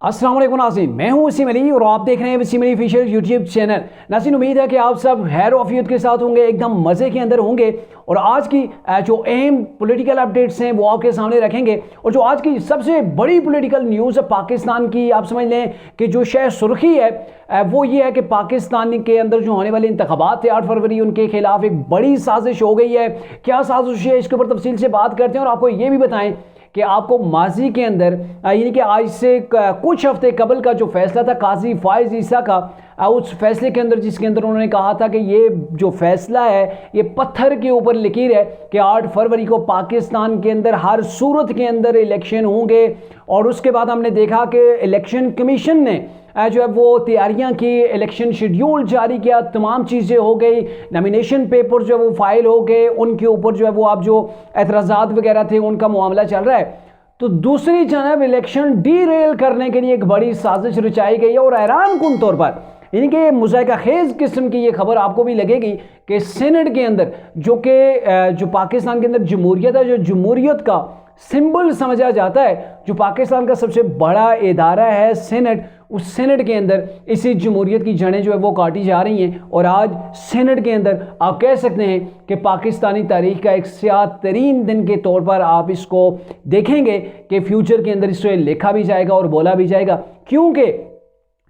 अस्सलाम वालेकुम नाज़रीन, मैं हूं वसीम अली और आप देख रहे हैं Wasim Ali official YouTube channel. नाज़रीन, उम्मीद है कि आप सब खैर ऑफियत के साथ होंगे, एकदम मज़े के अंदर होंगे और आज की जो अहम पॉलिटिकल अपडेट्स हैं वो आपके सामने रखेंगे। और जो आज की सबसे बड़ी पॉलिटिकल न्यूज़ है पाकिस्तान की, आप समझ लें कि जो शायद सुर्खी है वो ये है कि पाकिस्तान के अंदर जो होने वाले इंतखाबात थे 8 फरवरी, उनके खिलाफ एक बड़ी साजिश हो गई है। क्या साजिश है, इसके ऊपर तफसील से बात करते हैं और आपको ये भी बताएं कि आपको माजी के अंदर यानी कि आज से कुछ हफ्ते कबल का जो फैसला था काजी फायज ईसा का, उस फैसले के अंदर जिसके अंदर उन्होंने कहा था कि ये जो फैसला है ये पत्थर के ऊपर लकीर है कि 8 फरवरी को पाकिस्तान के अंदर हर सूरत के अंदर इलेक्शन होंगे। और उसके बाद हमने देखा कि इलेक्शन कमीशन ने जो है वो तैयारियां की, इलेक्शन शेड्यूल जारी किया, तमाम चीज़ें हो गई, नॉमिनेशन पेपर जो है वो फाइल हो गए, उनके ऊपर जो है वो आप जो एतराज़ात वगैरह थे उनका मामला चल रहा है। तो दूसरी जानब इलेक्शन डीरेल करने के लिए एक बड़ी साजिश रचाई गई है और हैरान कुन तौर पर यानी कि मुज़ाहिका खेज़ किस्म की ये खबर आपको भी लगेगी कि सेनेट के अंदर जो पाकिस्तान के अंदर जमहूरियत है, जो जमहूरियत का सिंबल समझा जाता है, जो पाकिस्तान का सबसे बड़ा इदारा है सेनेट, उस सेनेट के अंदर इसी जमहूरियत की जड़ें जो है वो काटी जा रही हैं। और आज सेनेट के अंदर आप कह सकते हैं कि पाकिस्तानी तारीख का एक स्याह तरीन दिन के तौर पर आप इसको देखेंगे कि फ्यूचर के अंदर इसको लिखा भी जाएगा और बोला भी जाएगा, क्योंकि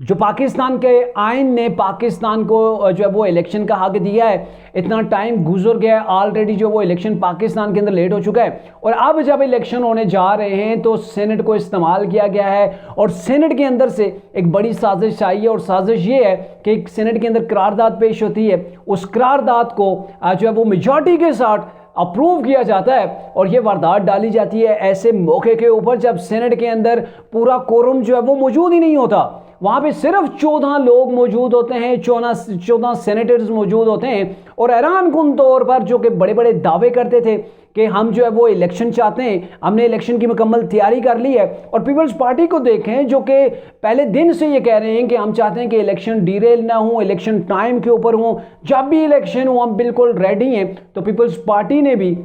जो पाकिस्तान के आइन ने पाकिस्तान को जो है वो इलेक्शन का हक दिया है। इतना टाइम गुजर गया है ऑलरेडी, जो वो इलेक्शन पाकिस्तान के अंदर लेट हो चुका है और अब जब इलेक्शन होने जा रहे हैं तो सेनेट को इस्तेमाल किया गया है और सेनेट के अंदर से एक बड़ी साजिश आई है। और साजिश ये है कि सेनेट के अंदर करारदाद पेश होती है, उस करारदाद को जो है वो मेजॉरिटी के साथ अप्रूव किया जाता है और ये वारदात डाली जाती है ऐसे मौके के ऊपर जब सेनेट के अंदर पूरा कोरम जो है वो मौजूद ही नहीं होता। वहाँ पे सिर्फ 14 लोग मौजूद होते हैं, 14 सेनेटर्स मौजूद होते हैं और हैरान कुन तौर पर जो कि बड़े बड़े दावे करते थे कि हम जो है वो इलेक्शन चाहते हैं, हमने इलेक्शन की मुकम्मल तैयारी कर ली है। और पीपल्स पार्टी को देखें जो कि पहले दिन से ये कह रहे हैं कि हम चाहते हैं कि इलेक्शन डीरेल ना हो, इलेक्शन टाइम के ऊपर हो, जब भी इलेक्शन हो हम बिल्कुल रेडी हैं। तो पीपल्स पार्टी ने भी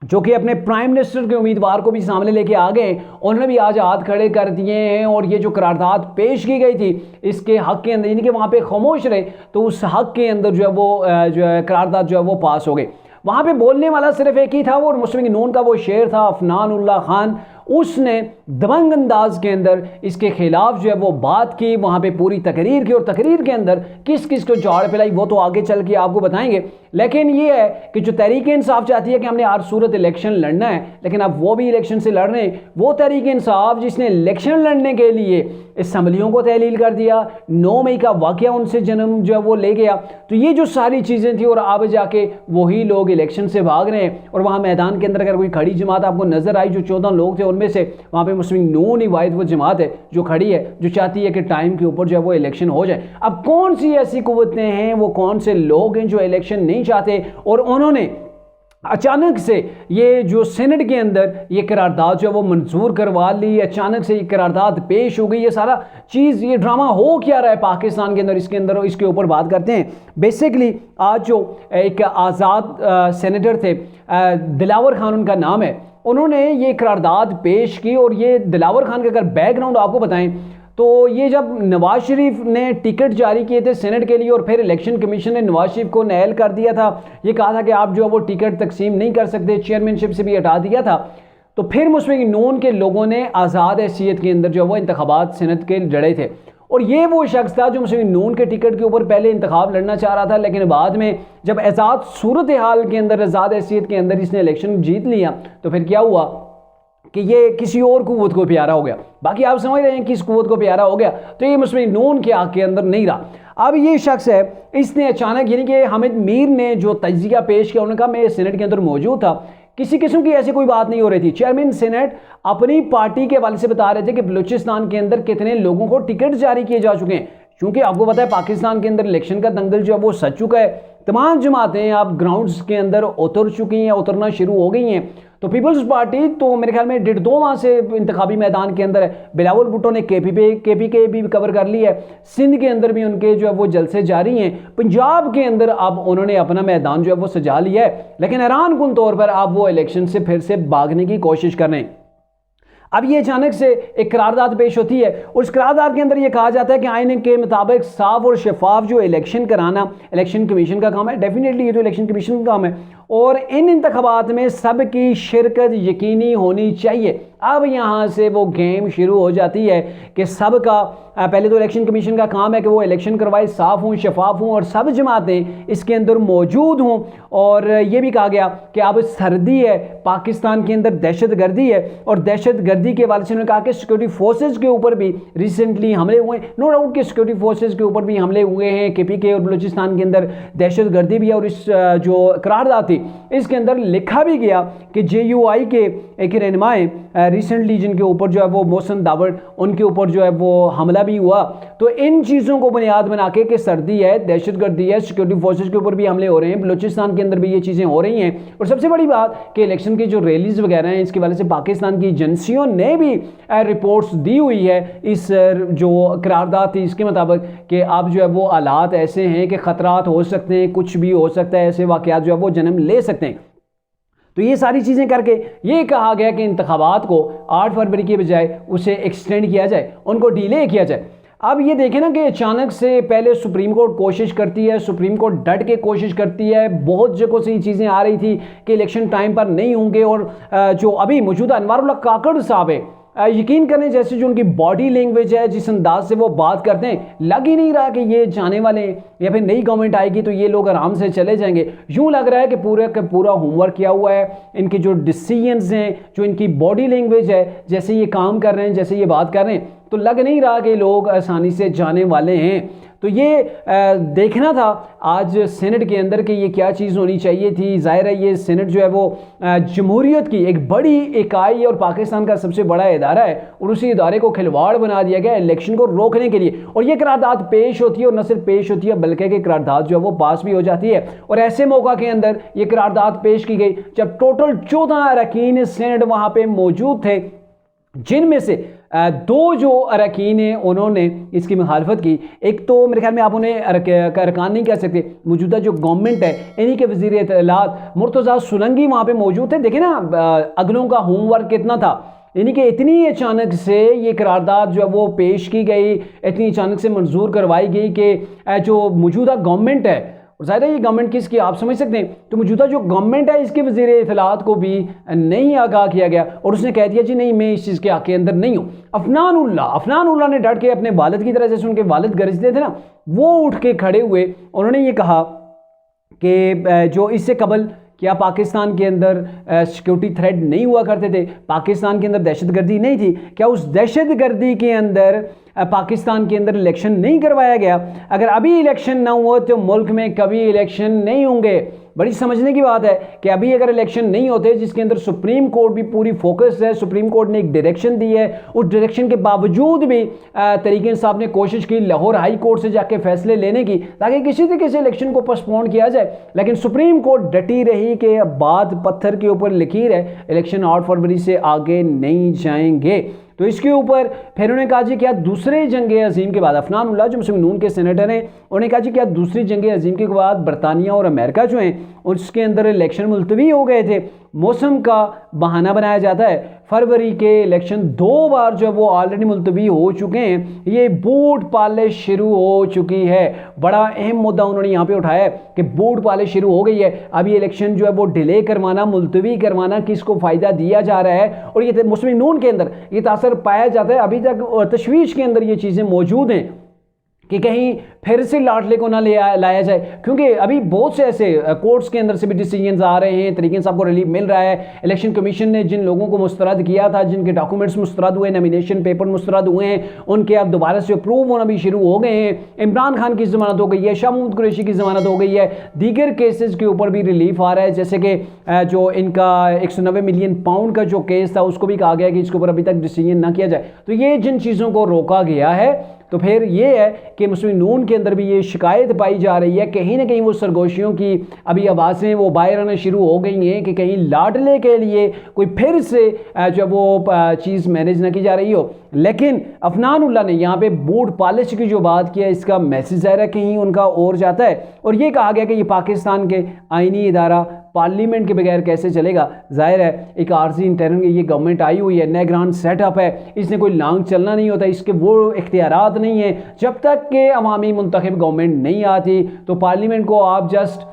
जो कि अपने प्राइम मिनिस्टर के उम्मीदवार को भी सामने लेके आ गए, उन्होंने भी आज हाथ खड़े कर दिए हैं और ये जो करारदाद पेश की गई थी इसके हक के अंदर यानी कि वहाँ पे खामोश रहे तो उस हक के अंदर जो है वो जो है करारदाद जो है वो पास हो गई। वहाँ पे बोलने वाला सिर्फ एक ही था, वो मुस्लिम लीग नून का वो शेर था अफनान उल्लाह खान। उसने दबंग अंदाज के अंदर इसके खिलाफ जो है वो बात की, वहाँ पे पूरी तकरीर की और तकरीर के अंदर किस किस को झाड़ पिलाई वो तो आगे चल के आपको बताएंगे। लेकिन ये है कि जो तहरीक इंसाफ चाहती है कि हमने हर सूरत इलेक्शन लड़ना है, लेकिन अब वो भी इलेक्शन से लड़ रहे हैं। वो तहरीक इंसाफ जिसने इलेक्शन लड़ने के लिए असम्बलियों को तहलील कर दिया, 9 मई का वाकया उनसे जन्म जो है वो ले गया, तो ये जो सारी चीज़ें थी और अब जाके वही लोग इलेक्शन से भाग रहे हैं। और वहाँ मैदान के अंदर अगर कोई खड़ी जमात आपको नजर आई, जो 14 लोग थे उनमें से वहाँ पे मुस्लिम नून ही वाहिद वो जमात है जो खड़ी है, जो चाहती है कि टाइम के ऊपर जो है वो इलेक्शन हो जाए। अब कौन सी ऐसी कुव्वतें हैं, वो कौन से लोग हैं जो इलेक्शन नहीं चाहते और उन्होंने अचानक से ये जो सेनेट के अंदर ये करारदाद जो है वो मंजूर करवा ली, अचानक से ये करारदाद पेश हो गई। ये सारा चीज़, ये ड्रामा हो क्या रहा है पाकिस्तान के अंदर, इसके ऊपर बात करते हैं। बेसिकली आज जो एक आज़ाद सेनेटर थे, दिलावर खान उनका नाम है, उन्होंने ये करारदाद पेश की। और ये दिलावर खान का अगर बैकग्राउंड आपको बताएं तो ये जब नवाज शरीफ ने टिकट जारी किए थे सेनेट के लिए और फिर इलेक्शन कमीशन ने नवाज शरीफ को नहल कर दिया था, ये कहा था कि आप जो है वो टिकट तकसीम नहीं कर सकते, चेयरमैनशिप से भी हटा दिया था। तो फिर मुस्लिम लीग नून के लोगों ने आज़ाद हैसियत के अंदर जो है वो इंतखाबात सेनेट के लड़े थे और ये वो शख्स था जो मुस्लिम लीग नून के टिकट के ऊपर पहले इंतखाब लड़ना चाह रहा था, लेकिन बाद में जब आज़ाद सूरत हाल के अंदर, आज़ाद हैसियत के अंदर इसने इलेक्शन जीत लिया तो फिर क्या हुआ कि ये किसी और कुव्वत को प्यारा हो गया। बाकी आप समझ रहे हैं किस कुव्वत को प्यारा हो गया, तो ये मुस्लिम लीग नून के हक के अंदर नहीं रहा। अब ये शख्स है, इसने अचानक यानी कि हामिद मीर ने जो तजिया पेश किया, उन्होंने कहा मैं सेनेट के अंदर मौजूद था, किसी किस्म की ऐसी कोई बात नहीं हो रही थी। चेयरमैन सेनेट अपनी पार्टी के हवाले से बता रहे थे कि बलूचिस्तान के अंदर कितने लोगों को टिकट जारी किए जा चुके हैं, क्योंकि आपको पता है पाकिस्तान के अंदर इलेक्शन का दंगल जो है वो सच चुका है। तमाम जमातें आप ग्राउंड्स के अंदर उतर चुकी हैं, उतरना शुरू हो गई हैं। तो पीपल्स पार्टी तो मेरे ख्याल में 1.5-2 माह से इंतखाबी मैदान के अंदर है। बिलावल भुट्टो ने केपीके भी कवर कर ली है, सिंध के अंदर भी उनके जो है वो जलसे जारी हैं, पंजाब के अंदर अब उन्होंने अपना मैदान जो है वो सजा लिया है। लेकिन हैरान कुन तौर पर अब वो इलेक्शन से फिर से भागने की कोशिश कर रहे हैं। अब ये अचानक से एक करारदाद पेश होती है और उस करारदाद के अंदर ये कहा जाता है कि आईन के मुताबिक साफ और शफाफ जो इलेक्शन कराना इलेक्शन कमीशन का काम है। डेफिनेटली ये तो इलेक्शन कमीशन का काम है और इन इंतखाबात में सबकी शिरकत यकीनी होनी चाहिए। अब यहाँ से वो गेम शुरू हो जाती है कि सबका पहले तो इलेक्शन कमीशन का काम है कि वो इलेक्शन करवाए, साफ हों, शफाफ हों और सब जमातें इसके अंदर मौजूद हों। और ये भी कहा गया कि अब सर्दी है, पाकिस्तान के अंदर दहशत गर्दी है और दहशत गर्दी के वाले से उन्होंने कहा कि सिक्योरिटी फोर्सेज के ऊपर भी रिसेंटली हमले हुए हैं। नो डाउट कि सिक्योरिटी फोर्सेज के ऊपर भी हमले हुए हैं, KPK और बलूचिस्तान के अंदर दहशत गर्दी भी है। और इस जो करारदाद थी इसके अंदर लिखा भी गया कि JUI के एक रहनुमाएं रिसेंटली जिनके ऊपर जो है वो मोहसिन दावड़ उनके ऊपर जो है वो हमला भी हुआ। तो इन चीज़ों को बुनियाद बना के कि सर्दी है, दहशत गर्दी है, सिक्योरिटी फोर्सेज के ऊपर भी हमले हो रहे हैं, बलूचिस्तान के अंदर भी ये चीज़ें हो रही हैं। और सबसे बड़ी बात कि इलेक्शन की जो रैलीज वगैरह हैं इसकी वजह से पाकिस्तान की एजेंसियों ने भी रिपोर्ट्स दी हुई है इस जो करारदाद थी इसके मुताबिक कि अब जो है वो हालात ऐसे हैं कि ख़तरात हो सकते हैं, कुछ भी हो सकता है, ऐसे वाक़यात जो है वो जन्म ले सकते हैं। तो ये सारी चीज़ें करके ये कहा गया कि इंतखाबात को 8 फरवरी के बजाय उसे एक्सटेंड किया जाए, उनको डिले किया जाए। अब ये देखें ना कि अचानक से पहले सुप्रीम कोर्ट कोशिश करती है, सुप्रीम कोर्ट डट के कोशिश करती है, बहुत जगहों से ये चीज़ें आ रही थी कि इलेक्शन टाइम पर नहीं होंगे और जो अभी मौजूदा अनवारुल्लाह काकड़ साहब है यकीन करें जैसे जो उनकी बॉडी लैंग्वेज है, जिस अंदाज से वो बात करते हैं, लग ही नहीं रहा कि ये जाने वाले हैं या फिर नई गवर्नमेंट आएगी तो ये लोग आराम से चले जाएंगे। यूं लग रहा है कि पूरा का पूरा होमवर्क किया हुआ है। इनके जो डिसीजंस हैं, जो इनकी बॉडी लैंग्वेज है, जैसे ये काम कर रहे हैं, जैसे ये बात कर रहे हैं, तो लग नहीं रहा कि लोग आसानी से जाने वाले हैं। तो ये देखना था आज सेनेट के अंदर कि ये क्या चीज़ होनी चाहिए थी। जाहिर है ये सेनेट जो है वो जमहूरियत की एक बड़ी इकाई और पाकिस्तान का सबसे बड़ा इदारा है और उसी इदारे को खिलवाड़ बना दिया गया इलेक्शन को रोकने के लिए। और ये करारदाद पेश होती है और न सिर्फ पेश होती है बल्कि कि करारदाद जो है वो पास भी हो जाती है। और ऐसे मौका के अंदर ये करारदाद पेश की गई जब टोटल 14 अरकान सेनेट वहाँ पर मौजूद थे, जिनमें से 2 जो अरकान हैं उन्होंने इसकी मुखालफत की। एक तो मेरे ख्याल में आप उन्हें अरकान नहीं कह सकते, मौजूदा जो गवर्नमेंट है इन्हीं के वज़ीर इत्तलात मुर्तज़ा सुलंगी वहाँ पे मौजूद थे। देखें ना अगलों का होमवर्क कितना था, यानी कि इतनी अचानक से ये करारदाद जो है वो पेश की गई, इतनी अचानक से मंजूर करवाई गई कि जो मौजूदा गवर्नमेंट है, और ज़ाहिर है ये गवर्नमेंट किसकी आप समझ सकते हैं, तो मौजूदा जो गवर्नमेंट है इसके वज़ीर इत्तलात को भी नहीं आगाह किया गया और उसने कह दिया जी नहीं मैं इस चीज़ के आके अंदर नहीं हूँ। अफनान उल्लाह ने डट के अपने वालिद की तरह, जैसे उनके वालिद गरजते थे ना, वो उठ के खड़े हुए। उन्होंने ये कहा कि जो इससे कबल क्या पाकिस्तान के अंदर सिक्योरिटी थ्रेट नहीं हुआ करते थे, पाकिस्तान के अंदर दहशतगर्दी नहीं थी, क्या उस दहशतगर्दी के अंदर पाकिस्तान के अंदर इलेक्शन नहीं करवाया गया? अगर अभी इलेक्शन ना हुआ तो मुल्क में कभी इलेक्शन नहीं होंगे। बड़ी समझने की बात है कि अभी अगर इलेक्शन नहीं होते, जिसके अंदर सुप्रीम कोर्ट भी पूरी फोकस है, सुप्रीम कोर्ट ने एक डायरेक्शन दी है, उस डायरेक्शन के बावजूद भी तरीके इंसाफ ने कोशिश की लाहौर हाई कोर्ट से जाके फैसले लेने की ताकि किसी तरीके से इलेक्शन को पोस्टपोन किया जाए, लेकिन सुप्रीम कोर्ट डटी रही कि बात पत्थर के ऊपर लिखीर है, इलेक्शन 8 फरवरी से आगे नहीं जाएंगे। तो इसके ऊपर फिर उन्होंने कहा जी क्या दूसरे जंग अजीम के बाद, अफनान उल्लाह जो मुस्लिम नून के सेनेटर हैं, उन्होंने कहा जी क्या दूसरी जंग अजीम के बाद बरतानिया और अमेरिका जो हैं उसके अंदर इलेक्शन मुलतवी हो गए थे। मौसम का बहाना बनाया जाता है, फरवरी के इलेक्शन 2 बार जो है वो ऑलरेडी मुलतवी हो चुके हैं, ये बूट पॉलिश शुरू हो चुकी है। बड़ा अहम मुद्दा उन्होंने यहाँ पे उठाया है कि बूट पॉलिश शुरू हो गई है। अब ये इलेक्शन जो है वो डिले करवाना, मुलतवी करवाना, किसको फ़ायदा दिया जा रहा है, और ये मुस्लिम नून के अंदर ये तासर पाया जाता है। अभी तक तशवीश के अंदर ये चीज़ें मौजूद हैं कि कहीं फिर से लाडले को ना लाया जाए, क्योंकि अभी बहुत से ऐसे कोर्ट्स के अंदर से भी डिसीजंस आ रहे हैं, तरीके साहब को रिलीफ मिल रहा है। इलेक्शन कमीशन ने जिन लोगों को मुस्तरद किया था, जिनके डॉक्यूमेंट्स मुस्तरद हुए, नॉमिनेशन पेपर मुस्तरद हुए हैं, उनके अब दोबारा से अप्रूव होना भी शुरू हो गए हैं। इमरान खान की ज़मानत हो गई है, शाह महमूद कुरैशी की ज़मानत हो गई है, दीगर केसेस के ऊपर भी रिलीफ आ रहा है, जैसे कि जो इनका 190 मिलियन पाउंड का जो केस था उसको भी कहा गया कि इसके ऊपर अभी तक डिसीजन ना किया जाए। तो ये जिन चीज़ों को रोका गया है, तो फिर ये है कि मुस्लिम नून के अंदर भी ये शिकायत पाई जा रही है, कहीं ना कहीं वो सरगोशियों की अभी आवाज़ें वो बाहर आना शुरू हो गई हैं कि कहीं लाडले के लिए कोई फिर से जो वो चीज़ मैनेज ना की जा रही हो। लेकिन अफनान उल्लाह ने यहाँ पे बूट पॉलिश की जो बात की है, इसका मैसेज ज़ाहिर है कहीं उनका और जाता है, और ये कहा गया कि ये पाकिस्तान के आईनी इदारा पार्लियामेंट के बगैर कैसे चलेगा। जाहिर है एक आर्जी इंटरन ये गवर्नमेंट आई हुई है, नेगरान सेटअप है, इसने कोई लांग चलना नहीं होता, इसके वो इख्तियारात नहीं है। जब तक कि अवामी मुंतखब गवर्नमेंट नहीं आती तो पार्लियामेंट को आप जस्ट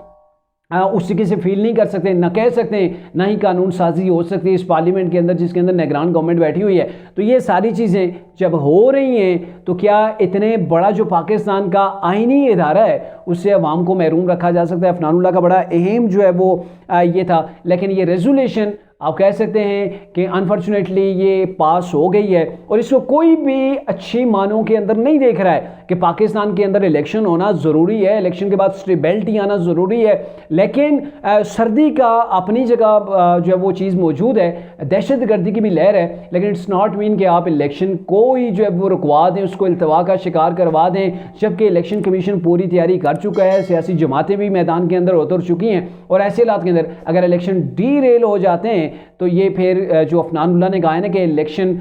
उस तरीके से फील नहीं कर सकते, ना कह सकते, ना ही कानून साजी हो सकती है इस पार्लियामेंट के अंदर जिसके अंदर निगरान गवर्नमेंट बैठी हुई है। तो ये सारी चीज़ें जब हो रही हैं तो क्या इतने बड़ा जो पाकिस्तान का आईनी इदारा है उससे अवाम को महरूम रखा जा सकता है। अफनानुल्लाह का बड़ा अहम जो है वो ये था, लेकिन ये रेजोल्यूशन आप कह सकते हैं कि अनफॉर्चुनेटली ये पास हो गई है और इसको कोई भी अच्छी मानों के अंदर नहीं देख रहा है कि पाकिस्तान के अंदर इलेक्शन होना ज़रूरी है, इलेक्शन के बाद स्टेबिलिटी आना ज़रूरी है। लेकिन सर्दी का अपनी जगह जो है वो चीज़ मौजूद है, दहशत गर्दी की भी लहर है, लेकिन इट्स नॉट मीन कि आप इलेक्शन को ही जो है वो रुकवा दें, उसको इल्तवा का शिकार करवा दें, जबकि इलेक्शन कमीशन पूरी तैयारी कर चुका है, सियासी जमातें भी मैदान के अंदर उतर चुकी हैं। और ऐसे हालात के अंदर अगर इलेक्शन डीरेल हो जाते हैं तो ये फिर जो अफनानुल्लाह ने कहा है ना कि इलेक्शन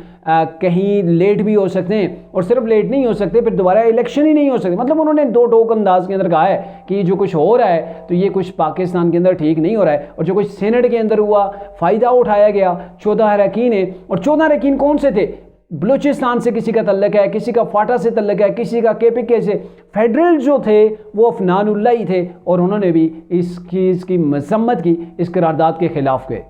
कहीं लेट भी हो सकते हैं, और सिर्फ लेट नहीं हो सकते, फिर दोबारा इलेक्शन ही नहीं हो सकते। मतलब उन्होंने दो टोक अंदाज के अंदर कहा है कि जो कुछ हो रहा है तो ये कुछ पाकिस्तान के अंदर ठीक नहीं हो रहा है। और जो कुछ सेनेट के अंदर हुआ, फ़ायदा उठाया गया 14 अरकान है, और 14 अरकान कौन से थे? बलूचिस्तान से किसी का तल्लक है, किसी का फाटा से तल्लक है, किसी का KPK से। फेडरल जो थे वो अफनानुल्लाह ही थे और उन्होंने भी इसकी मजम्मत की, इस करारदाद के खिलाफ गए।